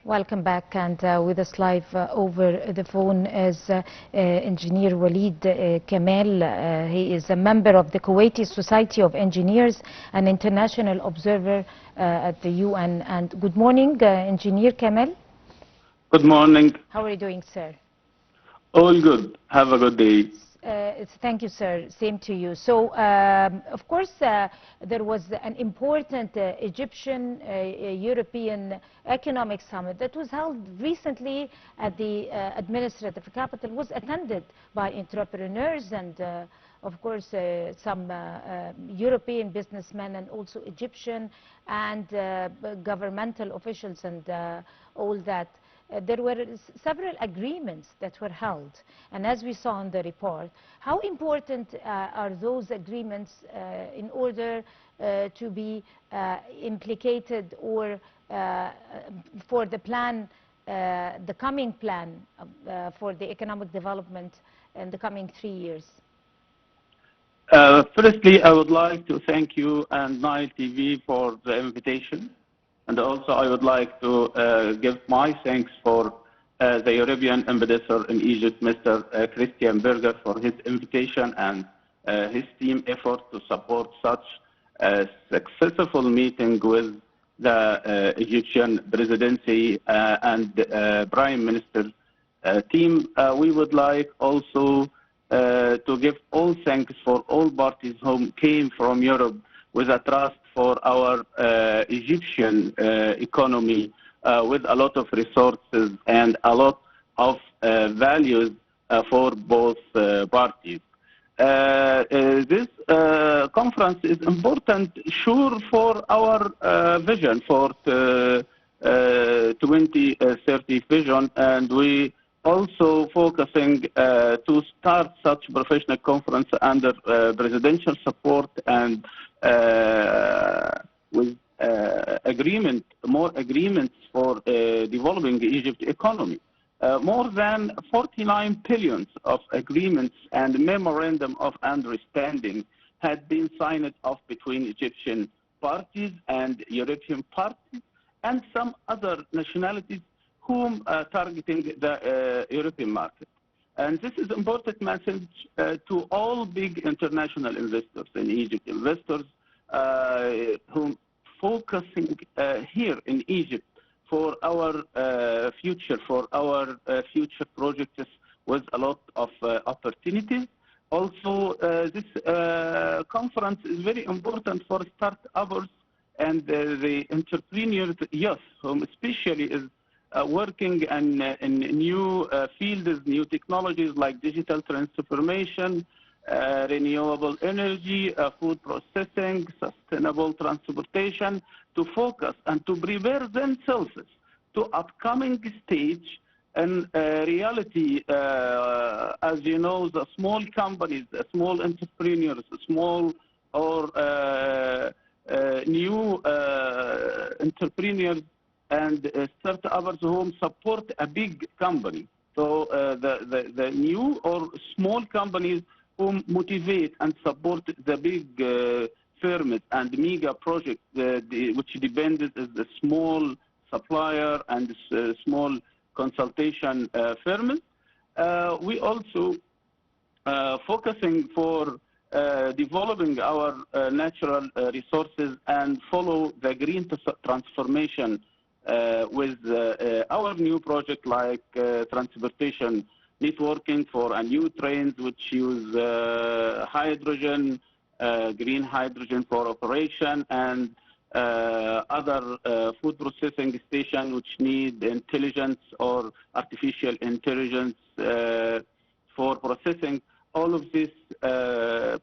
Welcome back, and with us live over the phone is Engineer Walid Kamal. He is a member of the Kuwaiti Society of Engineers, an international observer at the UN. And good morning, Engineer Kamal. Good morning. How are you doing, sir? All good. Have a good day. Thank you, sir. Same to you. So, of course, there was an important Egyptian European Economic Summit that was held recently at the administrative capital, was attended by entrepreneurs and, of course, some European businessmen and also Egyptian and governmental officials and all that. There were several agreements that were held, and as we saw in the report, how important are those agreements in order to be implicated or for the plan, the coming plan for the economic development in the coming 3 years? Firstly, I would like to thank you and Nile TV for the invitation. And also, I would like to give my thanks for the European ambassador in Egypt, Mr. Christian Berger, for his invitation and his team effort to support such a successful meeting with the Egyptian presidency and Prime Minister team. We would like also to give all thanks for all parties who came from Europe with a trust for our Egyptian economy with a lot of resources and a lot of values for both parties. This conference is important, sure, for our vision for 2030 vision, and we also focusing to start such professional conference under presidential support and with more agreements for developing the Egypt economy. More than 49 billion of agreements and memorandum of understanding had been signed off between Egyptian parties and European parties and some other nationalities whom targeting the European market. And this is an important message to all big international investors in Egypt, investors who focusing here in Egypt for our future projects with a lot of opportunities. Also, this conference is very important for startups and the entrepreneurs, yes, whom especially is working in new fields, new technologies like digital transformation, renewable energy, food processing, sustainable transportation, to focus and to prepare themselves to upcoming stage and reality. As you know, the small companies, small entrepreneurs, small or new entrepreneurs and startups who support a big company. So the new or small companies who motivate and support the big firms and mega projects, which depends on the small supplier and small consultation firms. We also focusing for developing our natural resources and follow the green transformation with our new project like transportation networking for a new trains which use hydrogen, green hydrogen for operation, and other food processing station which need intelligence or artificial intelligence for processing. All of these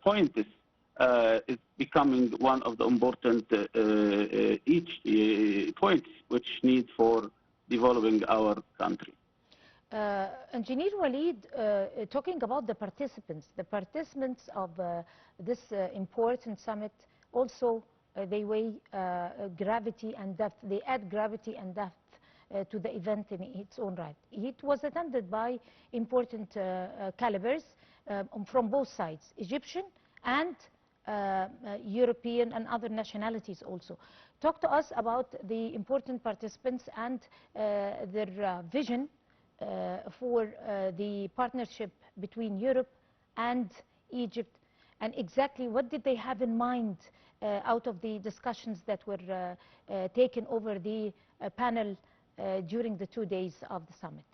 points is becoming one of the important points which need for developing our country. Engineer Walid, talking about the participants of this important summit, also they weigh gravity and depth. They add gravity and depth to the event in its own right. It was attended by important calibers from both sides, Egyptian and European and other nationalities also. Talk to us about the important participants and their vision for the partnership between Europe and Egypt, and exactly what did they have in mind out of the discussions that were taken over the panel during the 2 days of the summit.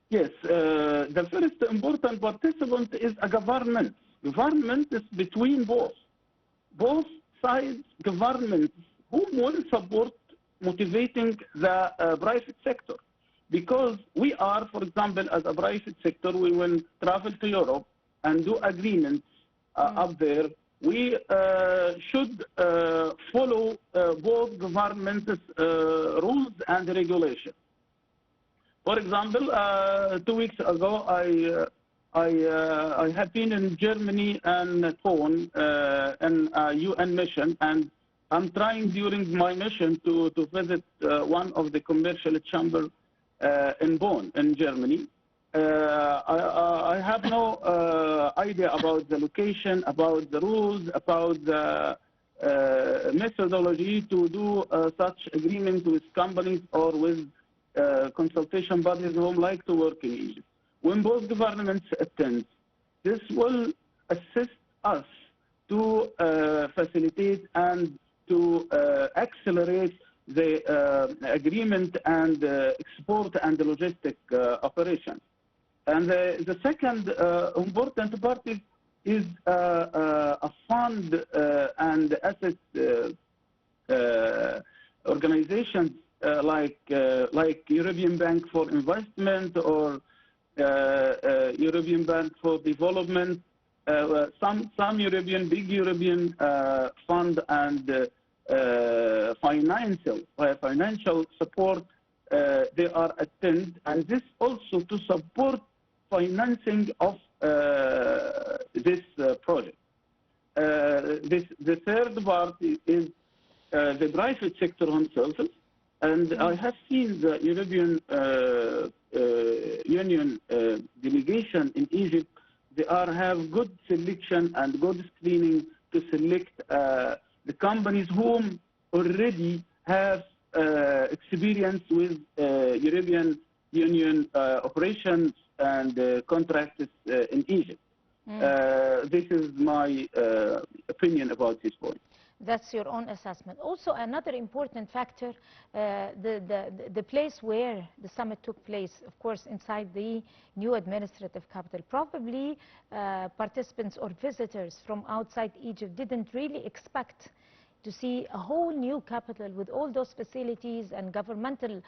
Yes, the first important participant is a government. Government is between both sides, governments who will support motivating the private sector. Because we are, for example, as a private sector, we will travel to Europe and do agreements up there. We should follow both governments' rules and regulations. For example, 2 weeks ago, I have been in Germany and Bonn in a UN mission, and I'm trying during my mission to visit one of the commercial chambers in Bonn, in Germany. I have no idea about the location, about the rules, about the methodology to do such agreements with companies or with consultation bodies who like to work in Egypt. When both governments attend, this will assist us to facilitate and to accelerate the agreement and export and logistic operations. And the second important part is a fund and asset organizations like European Bank for Investment or European Bank for Development. Some big European fund and financial support, they are attend, and this also to support financing of this project. The third part is the private sector themselves, and I have seen the European Union delegation in Egypt. They have good selection and good screening to select the companies whom already have experience with European Union operations and contracts in Egypt. This is my opinion about this point. That's your own assessment. Also, another important factor, the place where the summit took place, of course, inside the new administrative capital. Probably participants or visitors from outside Egypt didn't really expect to see a whole new capital with all those facilities and governmental,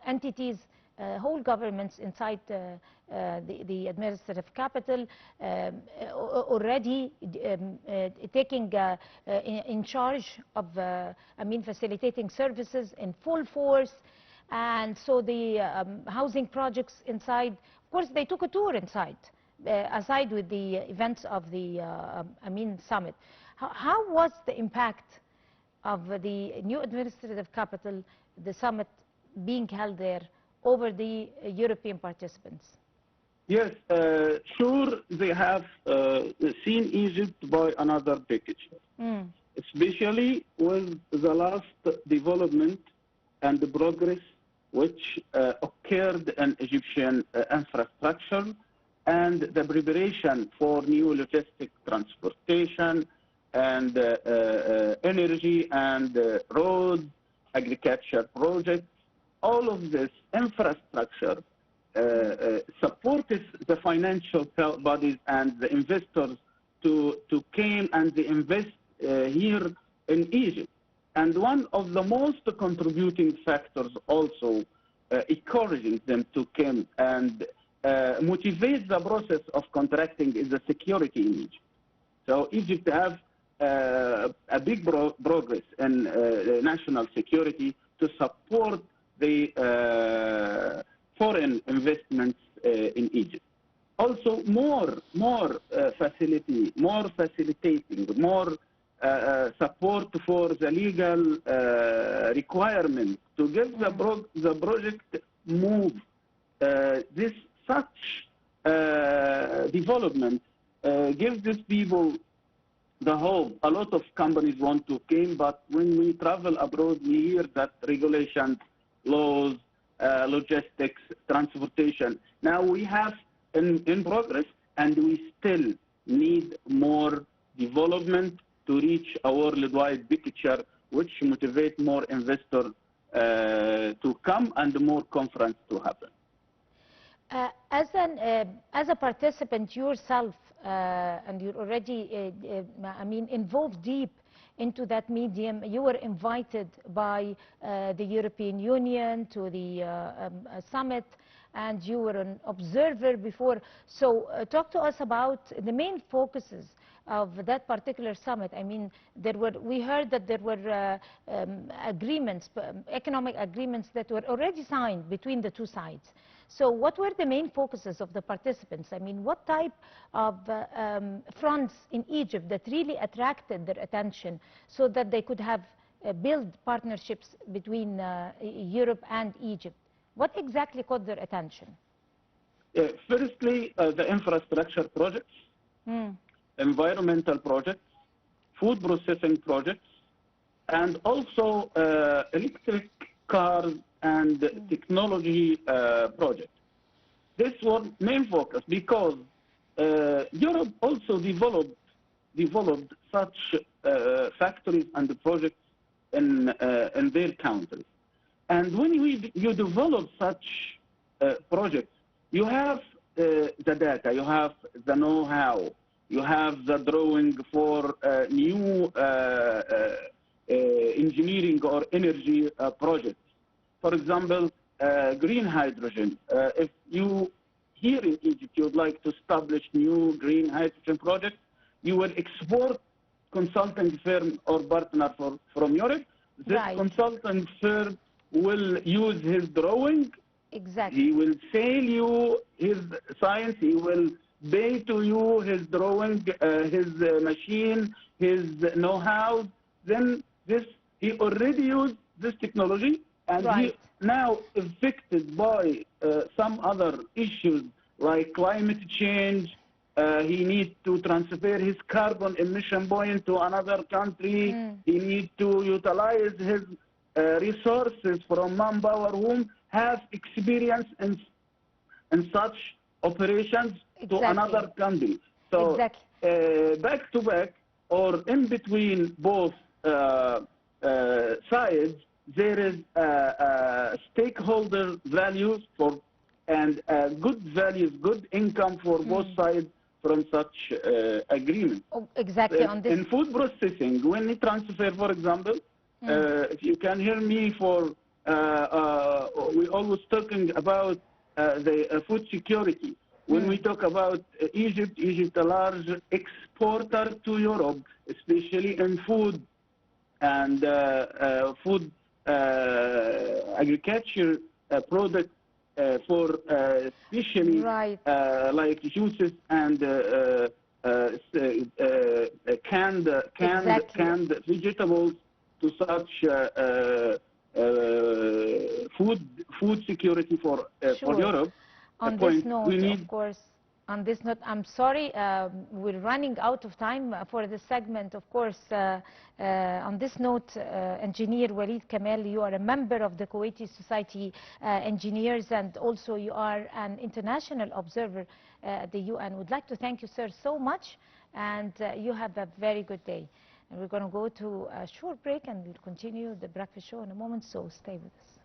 entities, whole governments inside the administrative capital already taking in charge of, facilitating services in full force. And so the housing projects inside, of course, they took a tour inside, aside with the events of the, summit. How was the impact of the new administrative capital, the summit being held there, over the European participants? Yes, sure, they have seen Egypt by another picture, especially with the last development and the progress which occurred in Egyptian infrastructure and the preparation for new logistic transportation and energy and road, agriculture projects. All of this infrastructure supports the financial bodies and the investors to come and invest here in Egypt. And one of the most contributing factors also encouraging them to come and motivate the process of contracting is the security in Egypt. So Egypt has a big progress in national security to support the foreign investments in Egypt. Also, more facility, more facilitating, more support for the legal requirement to get the project move. Such development gives these people the hope. A lot of companies want to came, but when we travel abroad, we hear that regulations, laws, logistics, transportation. Now we have in progress, and we still need more development to reach a worldwide picture, which motivate more investors to come and more conference to happen. As a participant yourself, and you're already, I mean, involved deep into that medium, you were invited by the European Union to the summit, and you were an observer before. So talk to us about the main focuses of that particular summit. I mean, we heard that there were agreements, economic agreements that were already signed between the two sides. So what were the main focuses of the participants? I mean, what type of fronts in Egypt that really attracted their attention so that they could have build partnerships between Europe and Egypt? What exactly caught their attention? Firstly, the infrastructure projects, environmental projects, food processing projects, and also electric cars and technology projects. This was main focus because Europe also developed such factories and projects in their countries. And when you develop such projects, you have the data, you have the know-how, you have the drawing for new engineering or energy projects. For example, green hydrogen. If you, here in Egypt, you would like to establish new green hydrogen projects, you will export consulting firm or partner from Europe. This consulting firm will use his drawing. Exactly. He will sell you his science. He will pay to you his drawing, his machine, his know-how. Then he already used this technology, and he now affected by some other issues like climate change. He needs to transfer his carbon emission point to another country. He needs to utilize his resources from manpower whom have experience in such operations to another country. So back to back or in between both sides, there is stakeholder values and good values, good income for both sides from such agreement. Exactly. On this. In food processing, when we transfer, for example, if you can hear me, we're always talking about the food security. When we talk about Egypt is a large exporter to Europe, especially in food and food agriculture products for especially like juices and canned vegetables to such food security for Europe. On this note, of course, on this note, I'm sorry, we're running out of time for this segment. Of course, on this note, Engineer Walid Kamal, you are a member of the Kuwaiti Society Engineers, and also you are an international observer at the UN. We'd like to thank you, sir, so much, and you have a very good day. And we're going to go to a short break, and we'll continue the breakfast show in a moment, so stay with us.